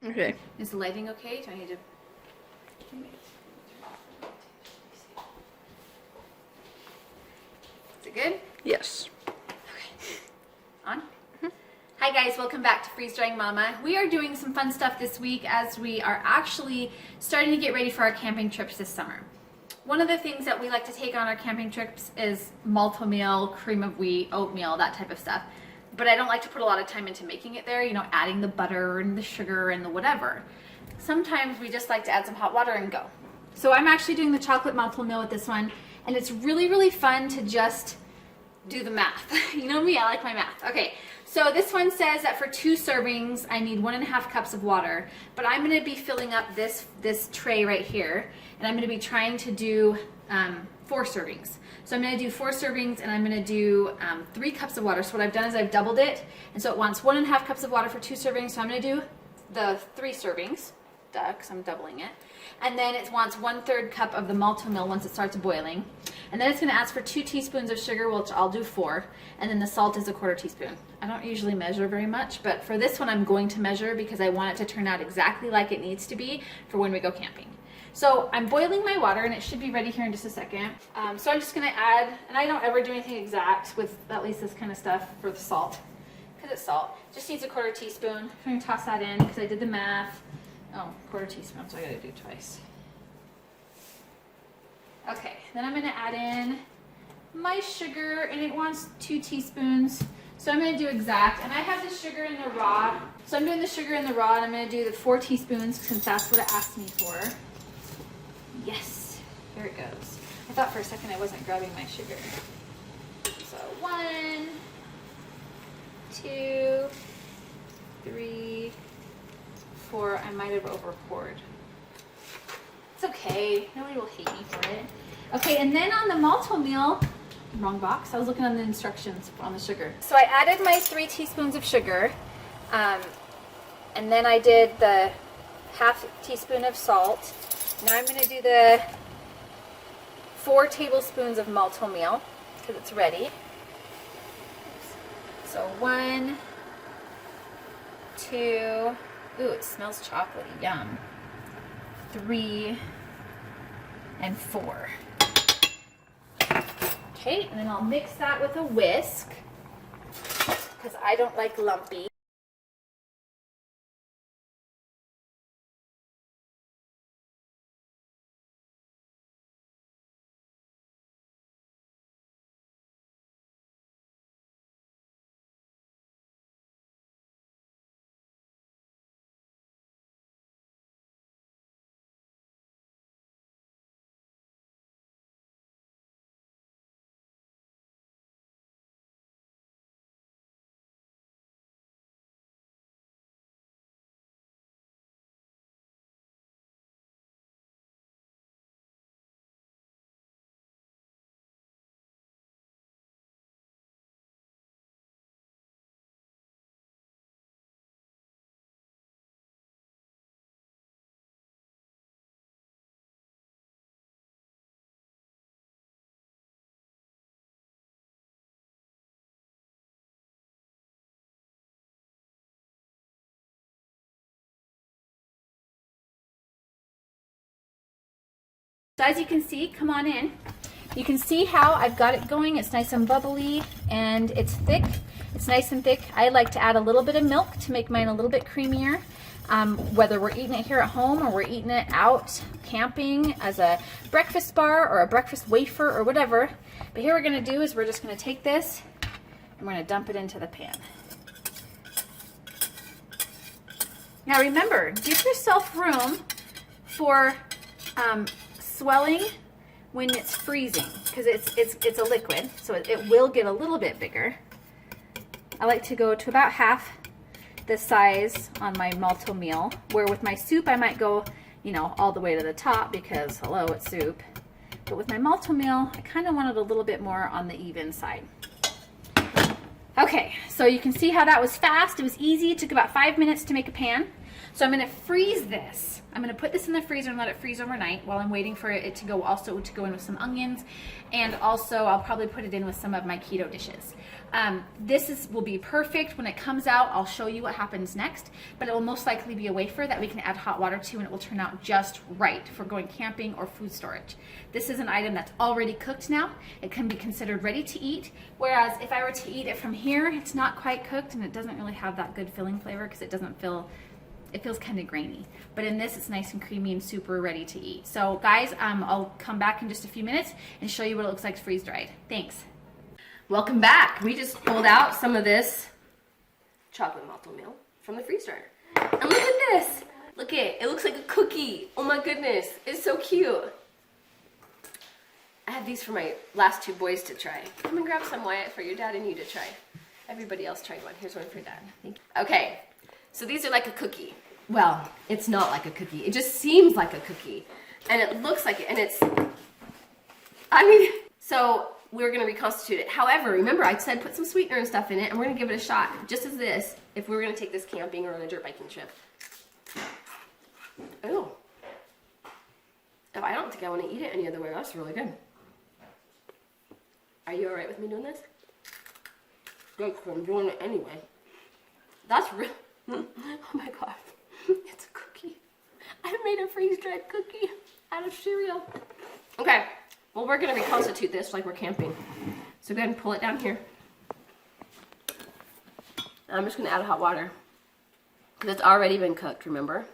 Okay. Is the lighting okay? Do I need to... Is it good? Yes. On? Hi guys, welcome back to Freeze Drying Mama. We are doing some fun stuff this week as we are actually starting to get ready for our camping trips this summer. One of the things that we like to take on our camping trips is malt-o-meal, cream of wheat, oatmeal, that type of stuff. But I don't like to put a lot of time into making it there, you know, adding the butter and the sugar and the whatever. Sometimes we just like to add some hot water and go. So I'm actually doing the chocolate malt-o-meal with this one, and it's really fun to just do the math. You know me, I like my math. Okay, so this one says that for 2 servings, I need 1.5 cups of water, but I'm gonna be filling up this tray right here, and I'm gonna be trying to do 4 servings. So I'm gonna do 4 servings, and I'm gonna do 3 cups of water. So what I've done is I've doubled it, and so it wants 1.5 cups of water for 2 servings, so I'm gonna do the 3 servings, duh, because I'm doubling it. And then it wants 1/3 cup of the malt-o-meal once it starts boiling. And then it's going to ask for 2 teaspoons of sugar, which I'll do 4. And then the salt is 1/4 teaspoon. I don't usually measure very much, but for this one I'm going to measure because I want it to turn out exactly like it needs to be for when we go camping. So I'm boiling my water, and it should be ready here in just a second. So I'm just going to add, and I don't ever do anything exact with at least this kind of stuff for the salt, because it's salt. Just needs 1/4 teaspoon. I'm going to toss that in because I did the math. Oh, 1/4 teaspoon, so I gotta do twice. Okay, then I'm gonna add in my sugar, and it wants 2 teaspoons. So I'm gonna do exact, and I have the sugar in the raw. So I'm doing the sugar in the raw, and I'm gonna do the 4 teaspoons since that's what it asked me for. Yes, here it goes. I thought for a second I wasn't grabbing my sugar. So 1, 2, 3, 4. I might have over poured. It's okay. Nobody will hate me for it. Okay, and then on the malt-o-meal, wrong box. I was looking on the instructions on the sugar. So I added my 3 teaspoons of sugar, and then I did the 1/2 teaspoon of salt. Now I'm going to do the 4 tablespoons of malt-o-meal because it's ready. So 1, 2. Ooh, it smells chocolatey. Yum. 3 and 4. Okay, and then I'll mix that with a whisk because I don't like lumpy. So as you can see, come on in. You can see how I've got it going. It's nice and bubbly, and it's thick. It's nice and thick. I like to add a little bit of milk to make mine a little bit creamier. Whether we're eating it here at home or we're eating it out camping as a breakfast bar or a breakfast wafer or whatever. But here we're going to do is we're just going to take this and we're going to dump it into the pan. Now remember, give yourself room for swelling when it's freezing, because it's a liquid, so it will get a little bit bigger. I like to go to about half the size on my malt-o-meal, where with my soup I might go, you know, all the way to the top because hello, it's soup. But with my malt-o-meal, I kind of want it a little bit more on the even side. Okay, so you can see how that was fast. It was easy. It took about 5 minutes to make a pan. So I'm going to freeze this. I'm going to put this in the freezer and let it freeze overnight while I'm waiting for it to go in with some onions. And also I'll probably put it in with some of my keto dishes. Will be perfect. When it comes out, I'll show you what happens next, but it will most likely be a wafer that we can add hot water to, and it will turn out just right for going camping or food storage. This is an item that's already cooked now. It can be considered ready to eat, whereas if I were to eat it from here, it's not quite cooked and it doesn't really have that good filling flavor because it feels kind of grainy. But in this, it's nice and creamy and super ready to eat. So guys, I'll come back in just a few minutes and show you what it looks like freeze dried. Thanks. Welcome back. We just pulled out some of this chocolate malt meal from the freeze dryer. And look at this. Look at it. It looks like a cookie. Oh my goodness. It's so cute. I have these for my last 2 boys to try. Come and grab some, Wyatt, for your dad and you to try. Everybody else tried one. Here's one for dad. Thank you. Okay. So these are like a cookie. Well, it's not like a cookie. It just seems like a cookie. And it looks like it. And so we're going to reconstitute it. However, remember I said put some sweetener and stuff in it, and we're going to give it a shot, just as this, if we were going to take this camping or on a dirt biking trip. Oh. Oh, I don't think I want to eat it any other way. That's really good. Are you all right with me doing this? Good, because I'm doing it anyway. That's real. Oh my God. It's a cookie. I made a freeze-dried cookie out of cereal. Okay. Well, we're going to reconstitute this like we're camping. So go ahead and pull it down here. I'm just going to add hot water because it's already been cooked, remember?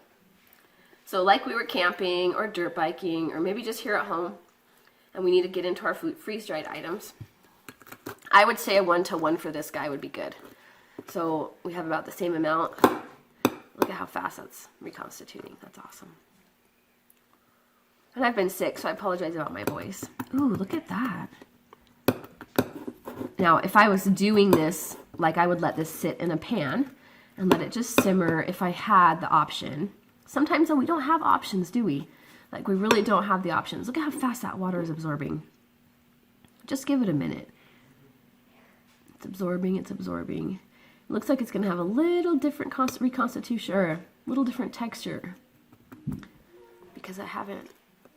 So like we were camping or dirt biking or maybe just here at home and we need to get into our freeze-dried items, I would say a 1-to-1 for this guy would be good. So we have about the same amount. Look at how fast that's reconstituting. That's awesome. And I've been sick, so I apologize about my voice. Ooh, look at that. Now, if I was doing this, like I would let this sit in a pan and let it just simmer if I had the option. Sometimes, though, we don't have options, do we? Like, we really don't have the options. Look at how fast that water is absorbing. Just give it a minute. It's absorbing, it's absorbing. It looks like it's going to have a little different reconstitution, or a little different texture. Because I haven't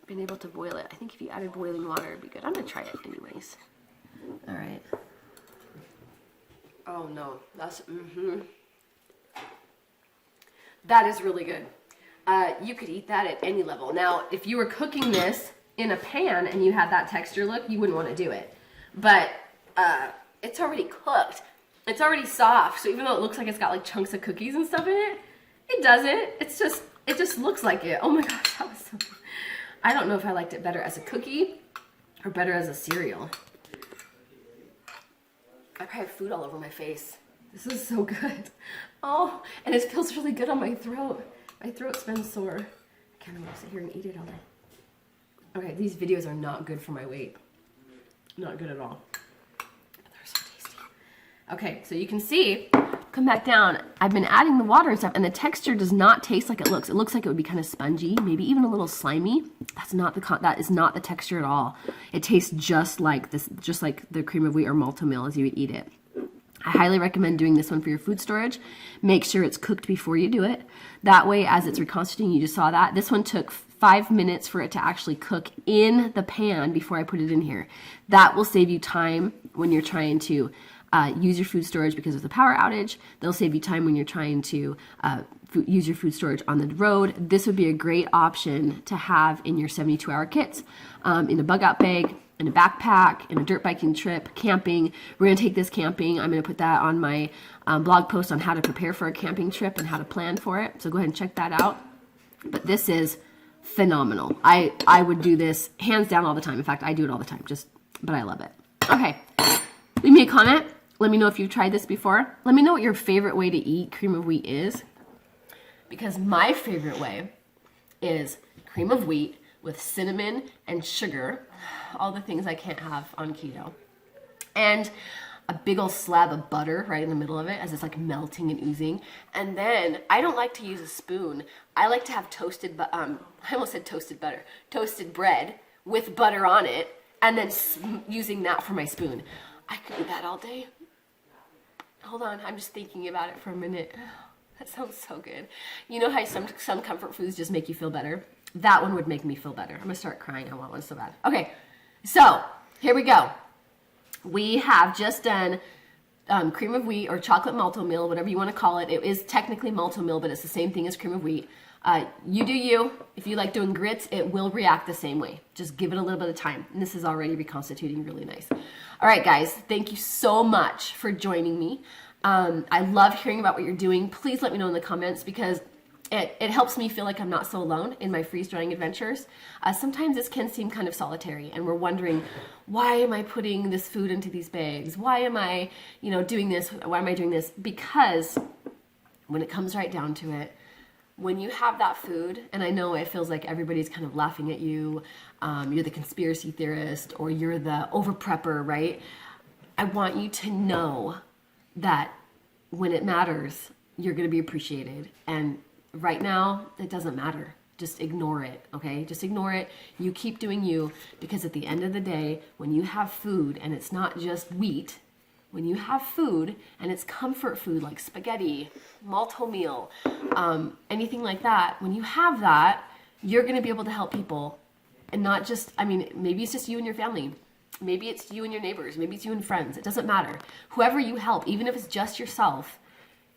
been able to boil it. I think if you added boiling water, it'd be good. I'm going to try it anyways. All right. Oh, no. That's, That is really good. You could eat that at any level. Now, if you were cooking this in a pan and you had that texture look, you wouldn't want to do it. But it's already cooked. It's already soft. So even though it looks like it's got like chunks of cookies and stuff in it, it doesn't. It just looks like it. Oh my gosh, that was so good. I don't know if I liked it better as a cookie or better as a cereal. I probably have food all over my face. This is so good. Oh, and it feels really good on my throat. My throat's been sore. I kind of want to sit here and eat it all day. Okay, these videos are not good for my weight. Not good at all. But they're so tasty. Okay, so you can see, come back down. I've been adding the water and stuff, and the texture does not taste like it looks. It looks like it would be kind of spongy, maybe even a little slimy. That is not the texture at all. It tastes just like this, just like the cream of wheat or malto meal as you would eat it. I highly recommend doing this one for your food storage. Make sure it's cooked before you do it. That way, as it's reconstituting, you just saw that. This one took 5 minutes for it to actually cook in the pan before I put it in here. That will save you time when you're trying to use your food storage because of the power outage. They'll save you time when you're trying to use your food storage on the road. This would be a great option to have in your 72-hour kits, in a bug out bag, in a backpack, in a dirt biking trip, camping. We're going to take this camping. I'm going to put that on my blog post on how to prepare for a camping trip and how to plan for it. So go ahead and check that out. But this is phenomenal. I would do this hands down all the time. In fact, I do it all the time, but I love it. Okay, leave me a comment. Let me know if you've tried this before. Let me know what your favorite way to eat cream of wheat is. Because my favorite way is cream of wheat with cinnamon and sugar, all the things I can't have on keto, and a big old slab of butter right in the middle of it as it's like melting and oozing. And then I don't like to use a spoon. I like to have toasted bread with butter on it, and then using that for my spoon. I could do that all day. Hold on, I'm just thinking about it for a minute. That sounds so good. You know how some comfort foods just make you feel better? That one would make me feel better. I'm gonna start crying. I want one so bad. Okay, so here we go. We have just done cream of wheat or chocolate malto meal, whatever you want to call it. It is technically malto meal, but it's the same thing as cream of wheat. You do you. If you like doing grits, it will react the same way. Just give it a little bit of time. And this is already reconstituting really nice. All right, guys, thank you so much for joining me. I love hearing about what you're doing. Please let me know in the comments because it helps me feel like I'm not so alone in my freeze drying adventures. Sometimes this can seem kind of solitary and we're wondering, why am I putting this food into these bags? Why am I, doing this? Why am I doing this? Because when it comes right down to it, when you have that food, and I know it feels like everybody's kind of laughing at you, you're the conspiracy theorist or you're the over prepper, right? I want you to know that when it matters, you're going to be appreciated. And right now, it doesn't matter. Just ignore it, okay? Just ignore it. You keep doing you, because at the end of the day, when you have food and it's not just wheat, when you have food and it's comfort food like spaghetti, malto meal, anything like that, when you have that, you're going to be able to help people. And not just, maybe it's just you and your family. Maybe it's you and your neighbors. Maybe it's you and friends. It doesn't matter. Whoever you help, even if it's just yourself,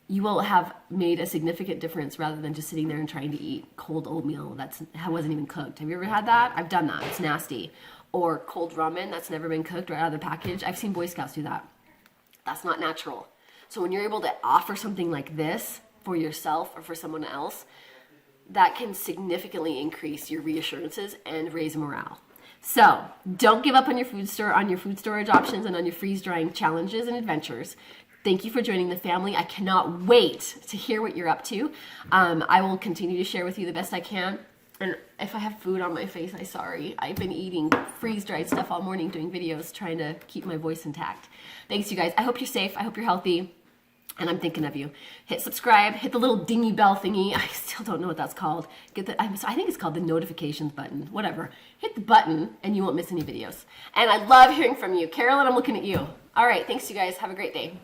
you will have made a significant difference rather than just sitting there and trying to eat cold oatmeal that wasn't even cooked. Have you ever had that? I've done that. It's nasty. Or cold ramen that's never been cooked right out of the package. I've seen Boy Scouts do that. That's not natural. So when you're able to offer something like this for yourself or for someone else, that can significantly increase your reassurances and raise morale. So don't give up on your food storage options and on your freeze drying challenges and adventures. Thank you for joining the family. I cannot wait to hear what you're up to. I will continue to share with you the best I can. And if I have food on my face, I'm sorry. I've been eating freeze-dried stuff all morning, doing videos, trying to keep my voice intact. Thanks, you guys. I hope you're safe. I hope you're healthy. And I'm thinking of you. Hit subscribe. Hit the little dingy bell thingy. I still don't know what that's called. I think it's called the notifications button. Whatever. Hit the button, and you won't miss any videos. And I love hearing from you. Carolyn, I'm looking at you. All right. Thanks, you guys. Have a great day.